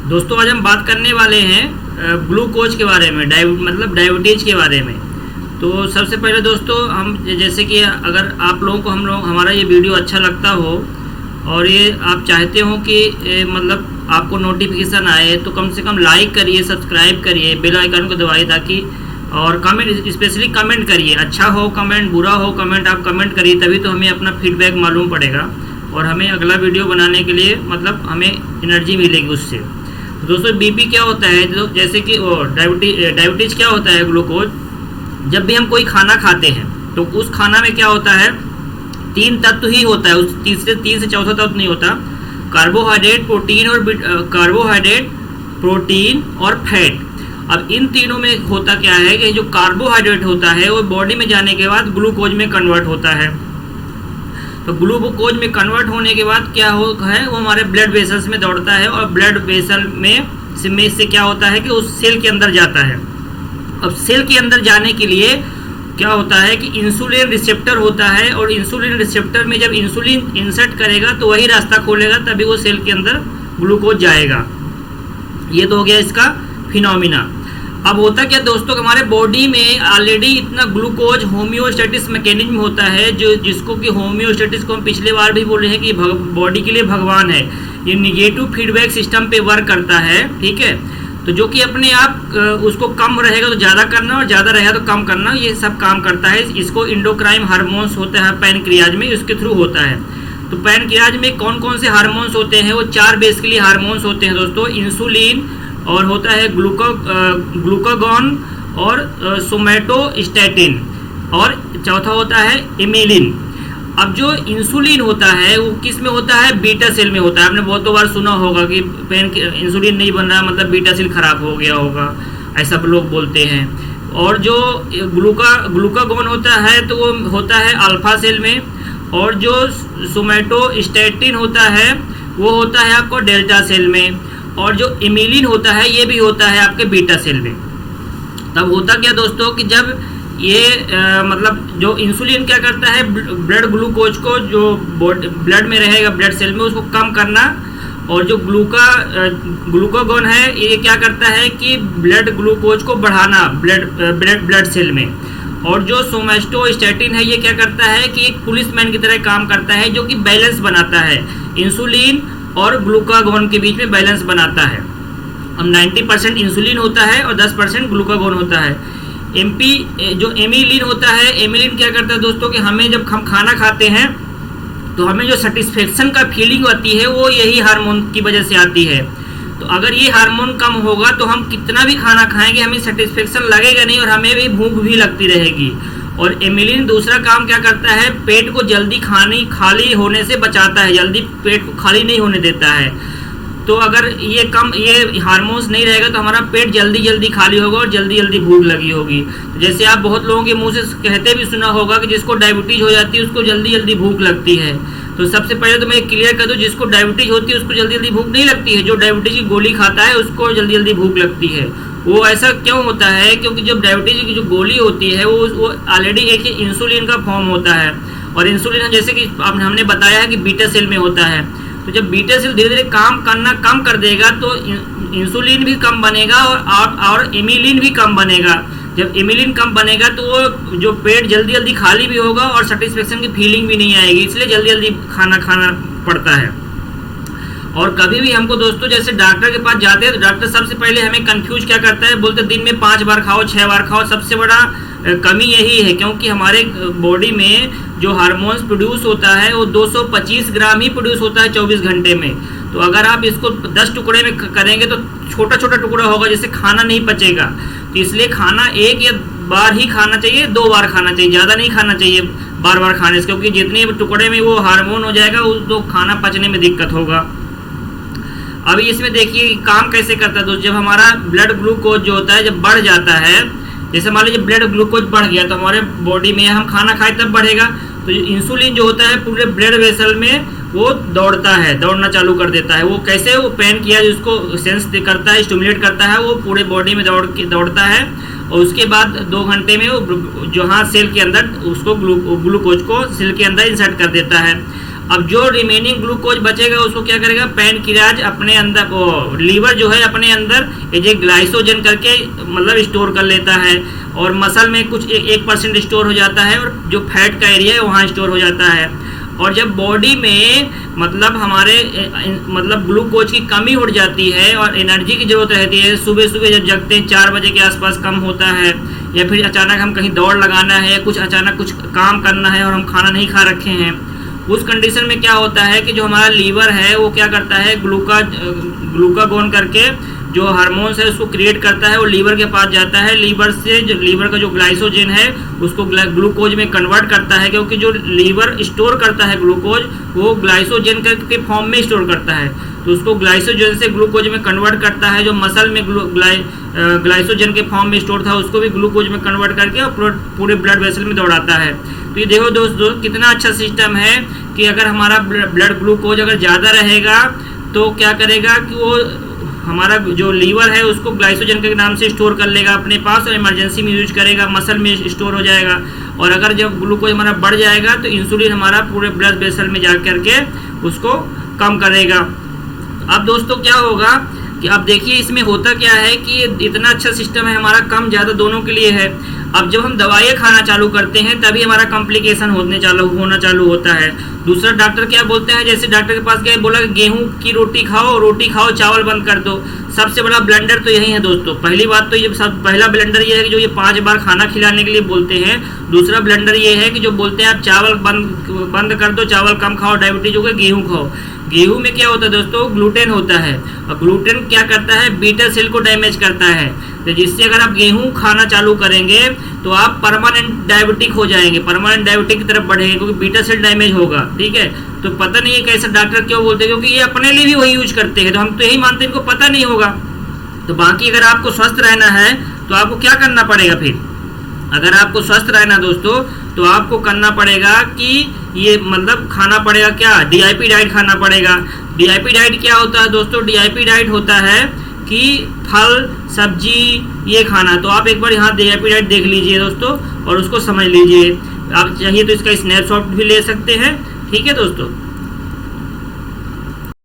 दोस्तों आज हम बात करने वाले हैं ग्लूकोज के बारे में, मतलब डायबिटीज के बारे में। तो सबसे पहले दोस्तों हम जैसे कि अगर आप लोगों को हमारा ये वीडियो अच्छा लगता हो और ये आप चाहते हो कि मतलब आपको नोटिफिकेशन आए, तो कम से कम लाइक करिए, सब्सक्राइब करिए, बेल आइकन को दबाइए ताकि, और कमेंट, स्पेशली कमेंट करिए। अच्छा हो कमेंट, बुरा हो कमेंट, आप कमेंट करिए, तभी तो हमें अपना फीडबैक मालूम पड़ेगा और हमें अगला वीडियो बनाने के लिए मतलब हमें एनर्जी मिलेगी उससे। तो दोस्तों बीपी क्या होता है, तो जैसे कि डायबिटीज क्या होता है, ग्लूकोज। जब भी हम कोई खाना खाते हैं तो उस खाना में क्या होता है, 3 तत्व ही होता है, उस तीन से चौथा तत्व नहीं होता। कार्बोहाइड्रेट, प्रोटीन और फैट। अब इन तीनों में होता क्या है कि जो कार्बोहाइड्रेट होता है वो बॉडी में जाने के बाद ग्लूकोज में कन्वर्ट होता है। तो ग्लूकोज में कन्वर्ट होने के बाद क्या है, वो हमारे ब्लड वेसल्स में दौड़ता है और ब्लड वेसल में से क्या होता है कि उस सेल के अंदर जाता है। अब सेल के अंदर जाने के लिए क्या होता है कि इंसुलिन रिसेप्टर होता है, और इंसुलिन रिसेप्टर में जब इंसुलिन इंसर्ट करेगा तो वही रास्ता खोलेगा, तभी वो सेल के अंदर ग्लूकोज जाएगा। ये तो हो गया इसका फिनोमिना। अब होता क्या दोस्तों, हमारे बॉडी में ऑलरेडी इतना ग्लूकोज होम्योस्टेटिस मैकेनिज्म होता है, जिसको कि होम्योस्टेटिस को हम पिछले बार भी बोले हैं कि बॉडी के लिए भगवान है। ये निगेटिव फीडबैक सिस्टम पे वर्क करता है, ठीक है। तो जो कि अपने आप उसको कम रहेगा तो ज़्यादा करना और ज़्यादा रहेगा तो कम करना, ये सब काम करता है। इसको इंडोक्राइन हार्मोन्स होते हैं पैनक्रियाज में, उसके थ्रू होता है। तो पैनक्रियाज में कौन कौन से हार्मोन्स होते हैं, वो 4 बेसिकली हार्मोन्स होते हैं दोस्तों। इंसुलिन, और होता है ग्लूकागॉन, और सोमैटोस्टैटिन, और चौथा होता है इमिलिन। अब जो इंसुलिन होता है वो किस में होता है, बीटा सेल में होता है। आपने बहुत बार सुना होगा कि इंसुलिन नहीं बन रहा मतलब बीटा सेल खराब हो गया होगा, ऐसा लोग बोलते हैं। और जो ग्लूकागॉन होता है तो वो होता है अल्फा सेल में, और जो सोमैटोस्टैटिन होता है वो होता है आपको डेल्टा सेल में, और जो इमिलिन होता है ये भी होता है आपके बीटा सेल में। तब होता क्या दोस्तों कि जब ये मतलब जो इंसुलिन क्या करता है, ब्लड ग्लूकोज को जो ब्लड में रहेगा ब्लड सेल में उसको कम करना, और जो ग्लूकागॉन है ये क्या करता है कि ब्लड ग्लूकोज को बढ़ाना ब्लड सेल में। और जो सोमैटोस्टैटिन है ये क्या करता है कि एक पुलिसमैन की तरह काम करता है, जो कि बैलेंस बनाता है इंसुलिन और ग्लूकागॉन के बीच में बैलेंस बनाता है। अब 90% इंसुलिन होता है और 10% ग्लूकागॉन होता है। जो एमिलिन होता है, एमिलिन क्या करता है दोस्तों कि हमें जब हम खाना खाते हैं तो हमें जो सेटिस्फेक्शन का फीलिंग आती है वो यही हार्मोन की वजह से आती है। तो अगर ये हार्मोन कम होगा तो हम कितना भी खाना खाएंगे हमें सेटिस्फेक्शन लगेगा नहीं, और हमें भी भूख भी लगती रहेगी। और एमिलिन दूसरा काम क्या करता है, पेट को जल्दी खाली होने से बचाता है, जल्दी पेट को खाली नहीं होने देता है। तो अगर ये हार्मोन्स नहीं रहेगा तो हमारा पेट जल्दी खाली होगा और जल्दी भूख लगी होगी। तो जैसे आप बहुत लोगों के मुंह से कहते भी सुना होगा कि जिसको डायबिटीज हो जाती है उसको जल्दी भूख लगती है। तो सबसे पहले तो मैं क्लियर कर दूं, जिसको डायबिटीज होती है उसको जल्दी भूख नहीं लगती है। जो डायबिटीज की गोली खाता है उसको जल्दी भूख लगती है। वो ऐसा क्यों होता है, क्योंकि जब डायबिटीज की जो गोली होती है वो ऑलरेडी एक इंसुलिन का फॉर्म होता है, और इंसुलिन जैसे कि हमने बताया है कि बीटा सेल में होता है। तो जब बीटा सेल धीरे धीरे काम करना कम कर देगा तो इंसुलिन भी कम बनेगा और इमिलिन भी कम बनेगा। जब इमिलिन कम बनेगा तो वो जो पेट जल्दी खाली भी होगा और सेटिस्फेक्शन की फीलिंग भी नहीं आएगी, इसलिए जल्दी खाना पड़ता है। और कभी भी हमको दोस्तों जैसे डॉक्टर के पास जाते हैं तो डॉक्टर सबसे पहले हमें कंफ्यूज क्या करता है, बोलते दिन में 5 बार खाओ, 6 बार खाओ। सबसे बड़ा कमी यही है, क्योंकि हमारे बॉडी में जो हार्मोन्स प्रोड्यूस होता है वो 225 ग्राम ही प्रोड्यूस होता है 24 घंटे में। तो अगर आप इसको 10 टुकड़े में करेंगे तो छोटा टुकड़ा होगा, जिससे खाना नहीं पचेगा। तो इसलिए खाना 1 या बार ही खाना चाहिए, 2 बार खाना चाहिए, ज़्यादा नहीं खाना चाहिए बार खाने से, क्योंकि जितने टुकड़े में वो हार्मोन हो जाएगा तो खाना पचने में दिक्कत होगा। अभी इसमें देखिए काम कैसे करता है दोस्तों। जब हमारा ब्लड ग्लूकोज जो होता है जब बढ़ जाता है, जैसे मान लीजिए ब्लड ग्लूकोज बढ़ गया तो हमारे बॉडी में हम खाना खाए तब बढ़ेगा। तो इंसुलिन जो होता है पूरे ब्लड वेसल में वो दौड़ना चालू कर देता है। वो कैसे, वो पैनक्रियाज उसको सेंस करता है, स्टिमुलेट करता है, वो पूरे बॉडी में दौड़ता है, और उसके बाद 2 घंटे में वो जहाँ सेल के अंदर उसको ग्लूकोज को सेल के अंदर इंसर्ट कर देता है। अब जो रिमेनिंग ग्लूकोज बचेगा उसको क्या करेगा, पैनक्रियाज अपने अंदर, वो लीवर जो है अपने अंदर ये ग्लाइसोजन करके मतलब स्टोर कर लेता है, और मसल में कुछ 1% स्टोर हो जाता है, और जो फैट का एरिया है वहाँ स्टोर हो जाता है। और जब बॉडी में मतलब हमारे मतलब ग्लूकोज की कमी उड़ जाती है और एनर्जी की ज़रूरत रहती है, सुबह सुबह जब जगते हैं 4 बजे के आसपास कम होता है, या फिर अचानक हम कहीं दौड़ लगाना है, कुछ अचानक कुछ काम करना है और हम खाना नहीं खा रखे हैं, उस कंडीशन में क्या होता है कि जो हमारा लीवर है वो क्या करता है, ग्लूकागोन करके जो हार्मोन्स है उसको क्रिएट करता है, वो लीवर के पास जाता है, लीवर से जो लीवर का जो ग्लाइसोजन है उसको ग्लूकोज में कन्वर्ट करता है, क्योंकि जो लीवर स्टोर करता है ग्लूकोज वो ग्लाइसोजन के फॉर्म में स्टोर करता है, तो उसको ग्लाइसोजन से ग्लूकोज में कन्वर्ट करता है। जो मसल में ग्लाइसोजन के फॉर्म में स्टोर था उसको भी ग्लूकोज में कन्वर्ट करके और पूरे ब्लड वेसल में दौड़ाता है। तो ये देखो दोस्तों कितना अच्छा सिस्टम है कि अगर हमारा ब्लड ग्लूकोज अगर ज़्यादा रहेगा तो क्या करेगा कि वो हमारा जो लीवर है उसको ग्लाइसोजन के नाम से स्टोर कर लेगा अपने पास, और इमरजेंसी में यूज करेगा, मसल में स्टोर हो जाएगा। और अगर जब ग्लूकोज हमारा बढ़ जाएगा तो इंसुलिन हमारा पूरे ब्लड वेसल में जा करके उसको कम करेगा। अब दोस्तों क्या होगा कि अब देखिए इसमें होता क्या है कि ये इतना अच्छा सिस्टम है हमारा, कम ज़्यादा दोनों के लिए है। अब जब हम दवाइयाँ खाना चालू करते हैं तभी हमारा कॉम्प्लिकेशन होना चालू होता है। दूसरा डॉक्टर क्या बोलते हैं, जैसे डॉक्टर के पास गए, बोला कि गेहूं की रोटी खाओ, चावल बंद कर दो। सबसे बड़ा ब्लंडर तो यही है दोस्तों। पहली बात तो ये पहला ब्लंडर ये है कि जो ये 5 बार खाना खिलाने के लिए बोलते हैं। दूसरा ब्लंडर ये है कि जो बोलते हैं आप चावल बंद कर दो, चावल कम खाओ, डायबिटीज हो गई, गेहूँ खाओ। गेहूं में क्या होता है दोस्तों, ग्लूटेन होता है, और ग्लूटेन क्या करता है, बीटा सेल को डैमेज करता है। तो जिससे अगर आप गेहूं खाना चालू करेंगे तो आप परमानेंट डायबिटिक हो जाएंगे, परमानेंट डायबिटिक की तरफ बढ़ेंगे, क्योंकि बीटा सेल डैमेज होगा। ठीक है, तो पता नहीं है कैसे डॉक्टर क्यों बोलते हैं, क्योंकि ये अपने लिए भी वही यूज करते हैं, तो हम तो यही मानते हैं इनको पता नहीं होगा। तो बाकी अगर आपको स्वस्थ रहना है तो आपको क्या करना पड़ेगा, फिर अगर आपको स्वस्थ रहना दोस्तों तो आपको करना पड़ेगा कि ये मतलब खाना पड़ेगा क्या, डीआईपी डाइट खाना पड़ेगा। डीआईपी डाइट क्या होता है दोस्तों, डीआईपी डाइट होता है कि फल सब्जी ये खाना। तो आप एक बार यहाँ डीआईपी डाइट देख लीजिए दोस्तों और उसको समझ लीजिए। आप चाहिए तो इसका स्नैपशॉट भी ले सकते हैं। ठीक है दोस्तों।